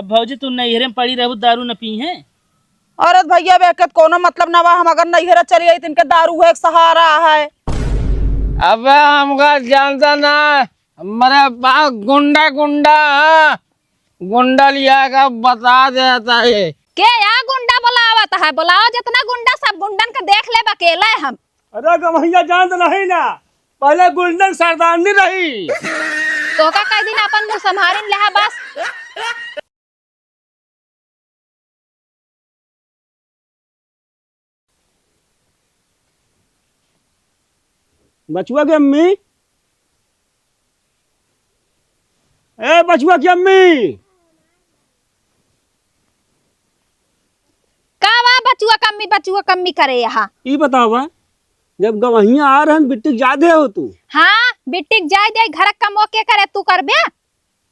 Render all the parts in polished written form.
अब भौजी तू नैहरे में पड़ी रहू दारू न पी है। अरे भैया बेकत कोनो मतलब ना बा, हम अगर नैहरा चली आई तिनके दारू है एक सहारा है। अब हमका जानता ना हमारे पास गुंडा गुंडा गुंडा लिया का बता देता है के यहाँ गुंडा बुलावत है, बुलाओ जितना गुंडा सब गुंडन के देख ले अकेले हम। अरे गवैया जान तो नहीं ना, पहले गुंडन सरदारनी रही। तो का कई दिन अपन मुँह संभारिन ले बस। बचुआ की अम्मी, ए बचुआ की अम्मी, का वा बचुआ कम्मी करे यहाँ। ये बतावा जब गवैया आ रहे बिट्टी ज्यादा हो तू। हाँ बिट्टिक जाय दे घर का मौके करे तू करबे।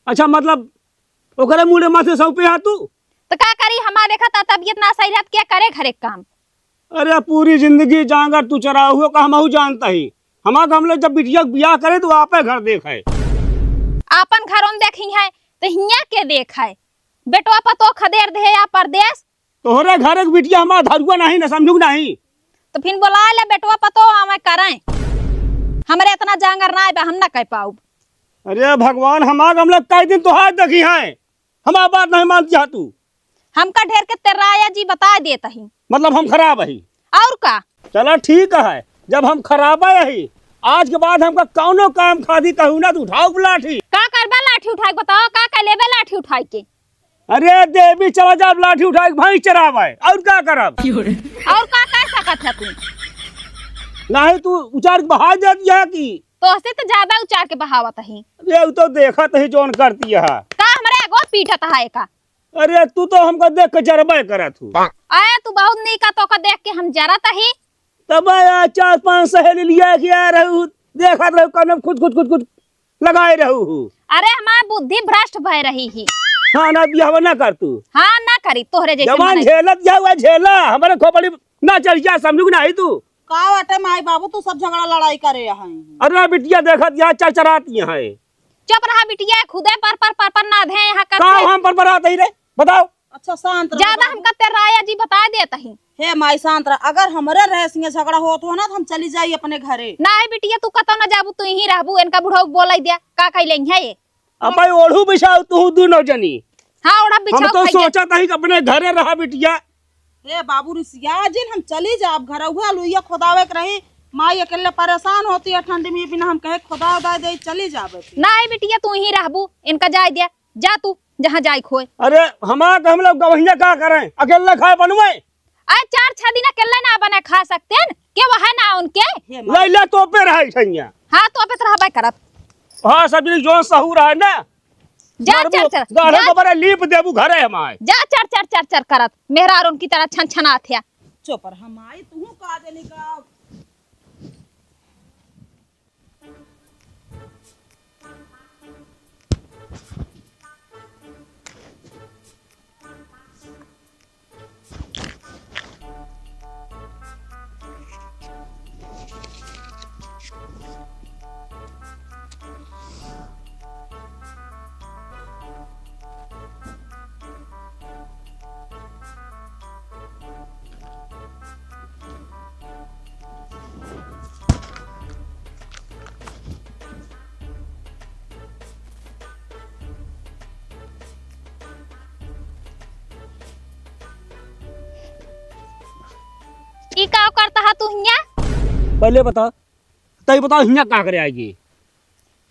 अच्छा मतलब ओकरे मुड़े माथे सौंपे हा तू। तो का करी हमारे देखा था तबीयत ना सही रहत क्या करे घरे काम। अरे पूरी जिंदगी जांगर तू चरा हुआ का हम जानता ही। हमारा हम लोग जब बिटिया ब्याह करे तो आपे घर देखे, आपन घर उन देखी है तो हिया के देख है। बेटवा पतो खदेर दे या परदेश तोहरे घर एक बिटिया हमारा धरुआ नहीं ना, समझू नहीं। तो फिर बोला ले बेटवा पतो हमें करें, हमरे इतना जांगर ना है हम ना कह पाऊ। अरे भगवान हमारा हम लोग कई दिन तो हाथ देखी है, हमारा बात नहीं मानती है तू। हमका ढेर के तेराया जी बता देता ही मतलब हम खराब है और का। चलो ठीक है, जब हम खराब है आज के बाद हमका कौनो काम खादी कहू ना तो उठाओ लाठी। का करबा लाठी उठाई बताओ, का लेबे लाठी उठाई के। अरे देवी चला जा लाठी उठा के भाई चरावे और क्या करब। और का कह सकत है तू। नहीं तू उचार के बहा दे दिया की तो से तो ज्यादा उचार के बहावत ही। ये तो देखत ही जोन करती है का हमरे एगो पीठत है का। अरे तू तो हमको देख के जरबे करत हूँ। आया तू बहुत नीका तो का देख के हम जरत ही। तब आया 4-5 सहेली लिया के आ रहू, देखत रहू कनम खुद लगाए रहू। अरे हमार बुद्धि भ्रष्ट भय रही ही। हाँ ना बियाह ना कर तू। हाँ ना करी तोहरे जैसे जवान झेलत जाओ झेला हमारे खोपड़ी ना चढ़ जा, समझू नहीं तू। का बाटे माई बाबू तू सब झगड़ा लड़ाई करे यहाँ। अरे बिटिया देखत यहाँ चरचराती है। चुप रहा बिटिया, खुदे पर ना दे यहाँ कर। का हम पर बरात ही रे बताओ। अच्छा शांत रह। ज्यादा हमका तेराया जी बता देता ही। हे माई शांत रह, अगर हमारे रह सिंह झगड़ा हो तो ना तो हम चली जाई अपने घरे। ना है बिटिया तू कतो ना जाबू, तू ही रहबू। इनका बुढ़ऊ बोलाई दिया का कइले है ये। अब भाई ओढ़ू बिछाओ तू दोनों जनी। हाँ ओढ़ा हम बिछाओ। तो सोचा था कि अपने घरे रहा बिटिया। हे बाबू रिसिया जिन हम चली जा अब घर हुआ लुइया खुदावे के रही। माई अकेले परेशान होती है ठंड में, बिना हम कहे खुदा उदा दे चली जाबे। ना है बिटिया तू ही रहबू, इनका जाय दिया। जा तू जहाँ जाय खोए। अरे हमारा हम लोग गवैया क्या करें, अकेले खाए बनवे। आज 4-6 दिन अकेले ना बने खा सकते हैं के वह ना उनके। लैला तो पे रहे छैया। हाँ तो पे रहबे करत। हाँ सब जो सहूर है ना जा चर गाढ़े को बड़े लीप देबू घरे हमारे। जा चर करत मेहरार उनकी तरह छन छना थे। चुप रह माई तू का देनी का। ई का करता है तू हिया। पहले बता तय बताओ हिया का करे आएगी।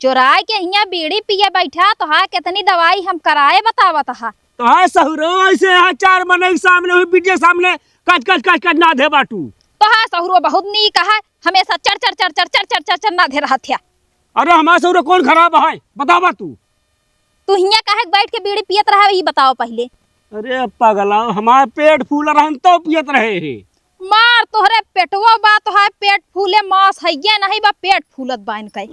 चुराए के हिया बीड़ी पिए बैठा तो हाँ कितनी दवाई हम कराए बतावत हा। तो हाँ सहूरो ऐसे यहाँ 4 महीने के सामने हुई बिटिया सामने कच ना दे बाटू। तो हाँ सहुरो बहुत नीक है, हमेशा चर ना दे रहा था। अरे हमारे सहूरो कौन खराब है बतावा तू हिया काहे बैठ के बीड़ी पियत रहा ये बताओ पहले। अरे पागला हमारे पेट फूल रहन तो पियत रहे है। मार तोहरे पेटवा बात है, पेट फूले मांस है ये नहीं बा पेट फूलत बाइन के।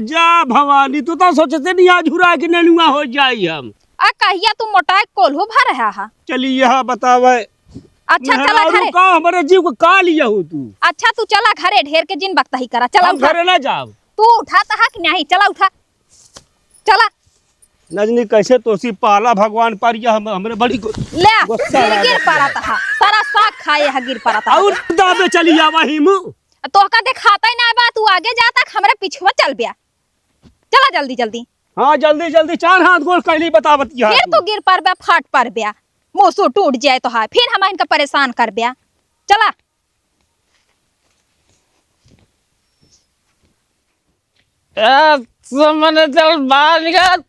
जा भवानी तू तो सोचते नहीं आज हुरा के नेनुआ हो जाई हम। आ कहिया तू मोटाई कोल्हो भर रहा है। चली यहाँ बतावे। अच्छा चला घरे का हमारे जीव को का लिया हो तू। अच्छा तू चला घरे, ढेर के जिन वक्त ही करा। चला घरे ना जाओ तू उठाता है कि नहीं, चला उठा चला। नजनी कैसे तोसी पाला भगवान पर यह हमरे बड़ी ले गुस्सा गिर गिर पड़ा था सारा साग खाए है गिर पड़ा था और दाबे चली आवा हिमू। तोहका दिखाता ही ना बा तू आगे जाता हमरे पीछे चल बिया चला जल्दी जल्दी हाँ जल्दी जल्दी 4 हाथ गोल कैली बतावत यार फिर तू गिर पर बे फाट पर बिया मुंह टूट जाए तो है फिर हम इनका परेशान कर बिया चला मैंने चल बाहर निकाल।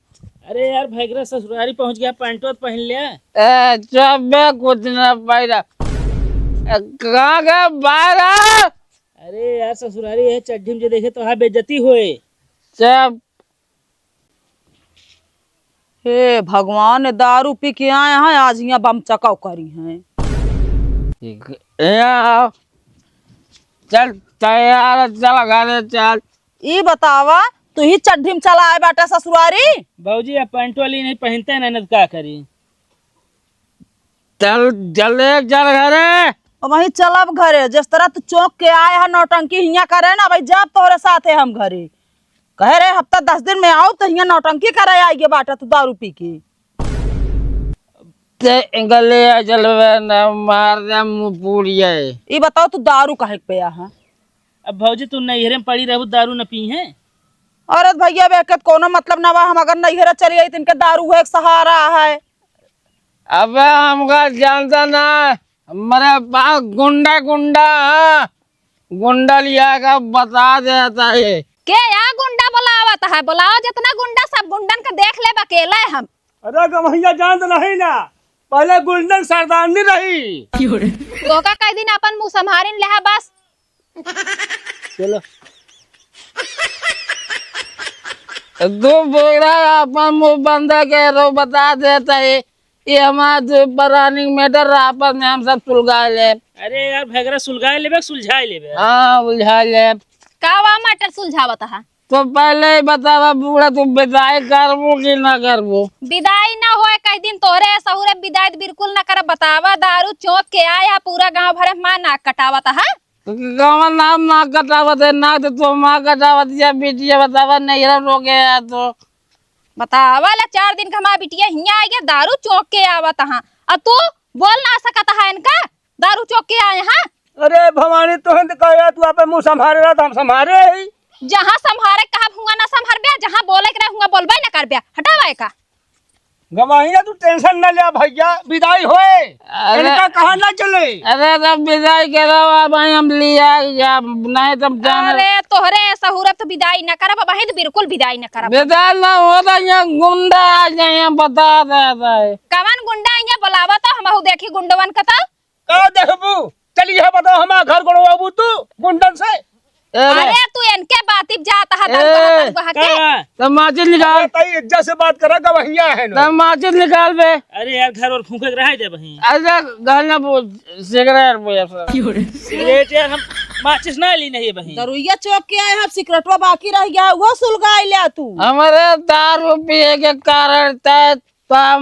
अरे यार भैगरा ससुरारी पहुंच गया, पैंटो पहन लिया। चबे कुछ न पायरा कहाँ गया बाहर आ? अरे यार ससुरारी है चड्ढी में देखे तो हाँ बेइज्जती होए। चप हे भगवान दारू पी के आए हैं आज यहाँ बम चकाव करी हैं। यहाँ चल तैयार चल घरे चल। ई बतावा तू ही चड्ढी में चला आए बाटा ससुरारी। बाबूजी अब पैंटो वाली नहीं पहनते ना क्या करी। चल जल्दी चल घरे। और वही चलब घरे जिस तरह तू चौक के आए है नौटंकी हिया करे ना भाई जब तोहरे साथ है हम घरे कहे रहे हफ्ता 10 दिन में आओ तो हिया नौटंकी करे आइए बाटा तू दारू पी के। गले चलवे न मार दे मुँह पूड़िया। ये बताओ तू दारू काहे के पिया है। अब भाजी तू नैहरे में पड़ी रहू दारू न पी है। औरत भैया बेकत कोनो मतलब ना बा हम अगर नैहरे चली आई तिनके दारू है एक सहारा है। अबे हमका जानता ना हमारे पास गुंडा गुंडा गुंडा लिया का बता देता है। के या गुंडा बुलावत है बुलाओ जितना गुंडा सब गुंडन के देख ले अकेला है हम। अरे गवैया जानत नहीं ना पहले गुंडन सरदारनी रही। तोका कई दिन अपन मुंह संभारिन लेहा बस। चलो तू बोला अपन मुंह बंद के रो बता देता है ये हमारे पुरानी मैटर आपस में हम सब सुलझा ले। अरे यार भैगरा सुलझाए लेबे सुलझाए लेबे। हाँ उलझा ले। कावा मटर सुलझावत है। तो पहले ही बतावा बूढ़ा तू विदाई करबो कि ना करबो। विदाई ना होए कई दिन तोरे सहुरे विदाई बिल्कुल ना कर बतावा दारू चौक के आया पूरा गांव भरे मां नाक कटावत है। गाँव नाम नाक कटावत है नाक तो माँ कटावत या बेटिया बतावा नहीं रोके है तो बतावा ला 4 दिन का हमारा बिटिया हिया आई है दारू चौक के आवत है और तू बोल ना सकता है इनका दारू चौक के आए हैं। अरे भवानी तो कहा तू आप मुँह संभाले रहा तो हम संभाले ही। जहाँ संभारे कहा हुआ ना संभार बिया जहाँ बोले के हुआ बोलबे ना कर बिया हटावे का। गवाहिया तू टेंशन न ले भैया विदाई होए इनका कहा ना चले। अरे तब विदाई करो भाई हम लिया या नहीं तब जाने। अरे तोहरे सहुरे तो विदाई न करब वही तो बिल्कुल विदाई न करब। विदाई ना होता यहाँ गुंडा आ जाए यहाँ बता देता है। कवन गुंडा यहाँ बुलावा तो हम देखी गुंडवन का तो कहा देखबू चलिए बताओ हमारा घर गड़वाबू तू गुंडन से। अरे तू इनके बातिब जाता है तब माचिस निकाल इज्जत से बात करा गवैया है तब माचिस निकाल बे। अरे यार घर और फूंके रहा दे बही। अरे घर ना सिगरेट सिगरेट यार हम माचिस ना ली नहीं बही। दरुइया चौक के आए हम सिगरेटवा बाकी रह गया वो सुलगाई ले तू। हमारे दारू पिए के कारण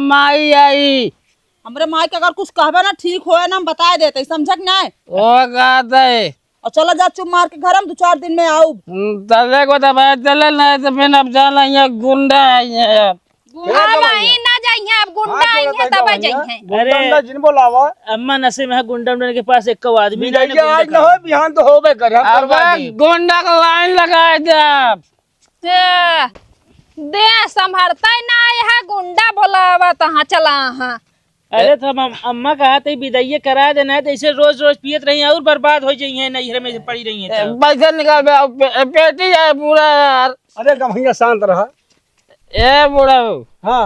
माई आई हमरे माई के अगर कुछ कहबे ना ठीक होए ना हम बता देते समझक ना वो कहता है और चला जा चुप मार के घर हम 2-4 दिन में आऊ। तले को दबाया चले नहीं तो फिर अब जाना यहाँ गुंडा है गुंडा वहीं ना जाइए अब गुंडा आएंगे तब जाइए। अरे जिन बोलावा अम्मा नशे में है गुंडा उंडा के पास एक आदमी आज न हो बिहान तो होबे कर हम अब करवा दी। गुंडा का लाइन लगाए थे आप दे संभरता ना यह गुंडा बोलावा तहाँ चला हाँ। अरे तो हम अम्मा कहा था विदाई करा देना है तो ऐसे रोज रोज पियत रही और बर्बाद हो जाइए नैहरे में पड़ी रही है। पैसा निकाल पेटी है पूरा यार। अरे गवैया शांत रहा। ए बूढ़ा हाँ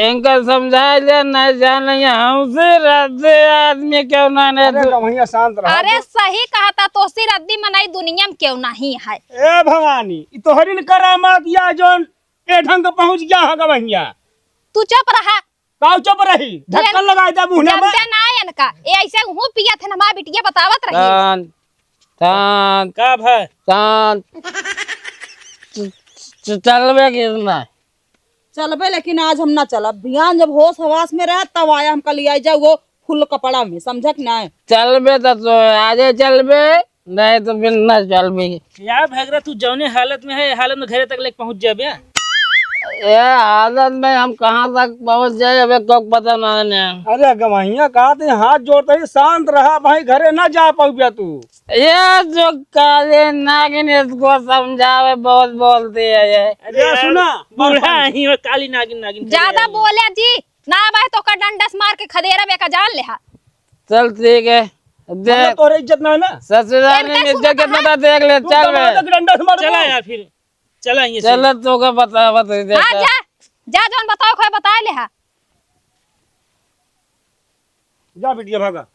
इनका समझा ले नहीं जाने हमसे रहते आदमी क्यों ना अरे गवैया शांत रहा। अरे सही कहा था तो रद्दी मनाई दुनिया में क्यों नहीं है। ए भवानी तोहरी करामात या जोन ए ढंग पहुंच गया है गवैया तू चुप रहा काऊ चुप रही ढक्कन लगा दे मुंह में। जमते ना इनका ए ऐसे हूँ पिया थे हमारा बिटिया बतावत रही। शांत शांत का भाई शांत चलबे कितना चलबे लेकिन आज हम ना चलब बिहान जब होश हवास में रह तब आया हम कल आई जाओ वो फुल कपड़ा में समझक ना। चलबे तो आजे चलबे नहीं तो फिर न चलबे। यार भैगरा तू जौने हालत में है हालत में घरे तक लेके पहुंच जाबे। ये हालत में हम कहाँ तक पहुँच जाए अबे को पता नहीं। अरे गवैया कहा थे हाथ जोड़ते ही शांत रहा भाई, घरे ना जा पाऊँ तू। ये जो काले नागिन इसको समझावे बहुत बोलती है ये। अरे सुना बूढ़ा ही वो काली नागिन नागिन ज्यादा बोले जी ना भाई तो का डंडस मार के खदेरा बेका जान ले हा। चल ठीक है देख तोरे इज्जत ना है ना। ससुराल में इनका इज्जत कितना था देख ले। चल बे चला यार फिर चला ये चल तो का बता बता दे। हाँ जा जा जौन बताओ खोए बता ले हा। जा बिटिया भागा।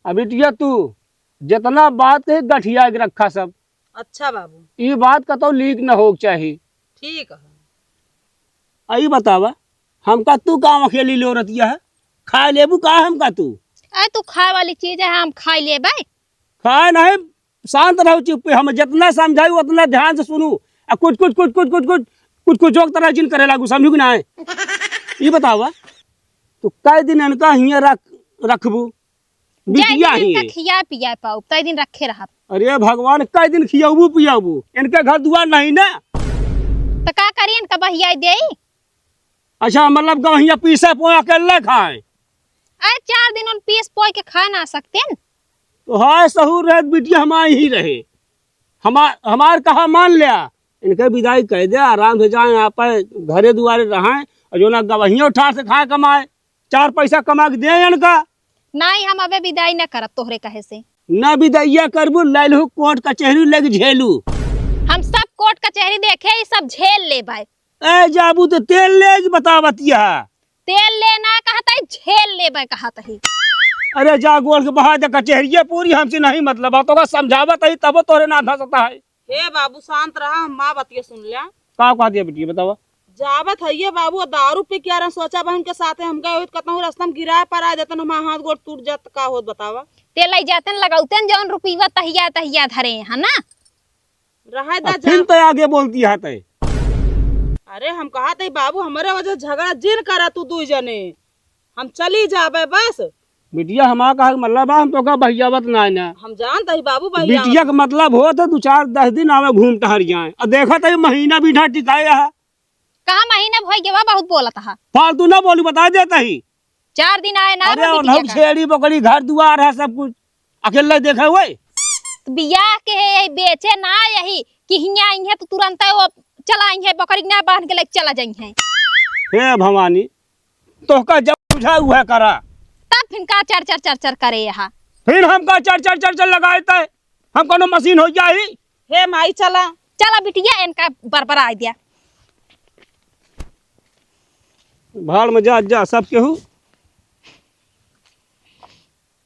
अभी बिटिया तू जितना बात है गठिया के रखा सब। अच्छा बाबू ये बात का तो लीक न हो चाहिए। ठीक है। आई बतावा हमका तू काम अकेली लो रतिया है, खाए लेबू का हमका तू। अरे तू खाए वाली चीज है हम खाई ले भाई। खाए नहीं शांत रहो चुप। हम जितना समझाई उतना ध्यान से सुनू। कुछ कुछ कुछ कुछ कुछ कुछ कुछ कुछ जोक तरह जिन करे लागू समझू कि ना है। ये बतावा तू कई दिन इनका हिया रखबू बिटिया ही। खिया पिया पाऊ तई दिन रखे रहा। अरे भगवान कई दिन खियाबू पियाबू, इनके घर दुआर नहीं ना। तो का करियन का बहिया दे। अच्छा मतलब गवैया पीसे पोया अकेले खाए। अरे 4 दिन उन पीस पोई के खा ना सकते न। तो हाय सहूर रहे बिटिया हमारी ही रहे। हमार कहा मान लिया। इनके विदाई कह दे आराम से जाए आप घरे दुआरे रहें और जो ना गवैया उठा से खाए कमाए 4 पैसा कमा के दे इनका। नहीं हम अबे विदाई न करब तोहरे कहे से। न विदैया करबू लैलहू कोर्ट कचहरी लेके झेलू। हम सब कोर्ट कचहरी देखे ये सब झेल ले भाई। ए जाबू तो तेल ले बता बतिया। तेल लेना कहता है झेल ले भाई कहता है। अरे जा गोल के बहा दे कचहरिया पूरी हमसे नहीं मतलब बातों का समझावत है तब तोरे ना धसता है। हे बाबू शांत रहा, हम माँ बतिया सुन लिया। का कहा दिया बेटी बतावा। जावत है ये बाबू दारू पी के आ रहा सोचा बहन के साथ हम गए कहता हूँ रास्ता में गिराए पर आ जाता हमारा हाथ गोड़ टूट जाता का होत बतावा। तेल लई जाते लगाउते जौन रुपीवा तहिया तहिया धरे है ना। रहा दा फिर तो आगे बोलती है तय। अरे हम कहा थे बाबू हमारे वजह झगड़ा जिन करा तू 2 जने हम चली जाबे बस। बिटिया हमारा कहा मतलब हम तो का भैयावत ना है ना। हम जानते ही बाबू भैया बिटिया का मतलब हो तो 2-4-10 दिन आवे घूम टहर जाए और देखा तो महीना बीठा टिकाया है। कहा महीने भई गेवा बहुत बोलत हा। फालतू ना बोली बता देता ही। 4 दिन आए ना अरे बिटिया हम का। छेड़ी बकरी घर दुआर है सब कुछ अकेले देखे हुए। बियाह के है बेचे ना यही कि हिया आई है तो तुरंत वो चला आई है बकरी ना बांध के लेके चला जाई है। हे भवानी तो का जब बुझा हुआ करा तब फिर का चर करे यहाँ। फिर हमका चर लगाए थे हम कोनो मशीन हो जाही। हे माई चला चला बिटिया इनका बरबरा दिया। भाड़ में जा सब केहू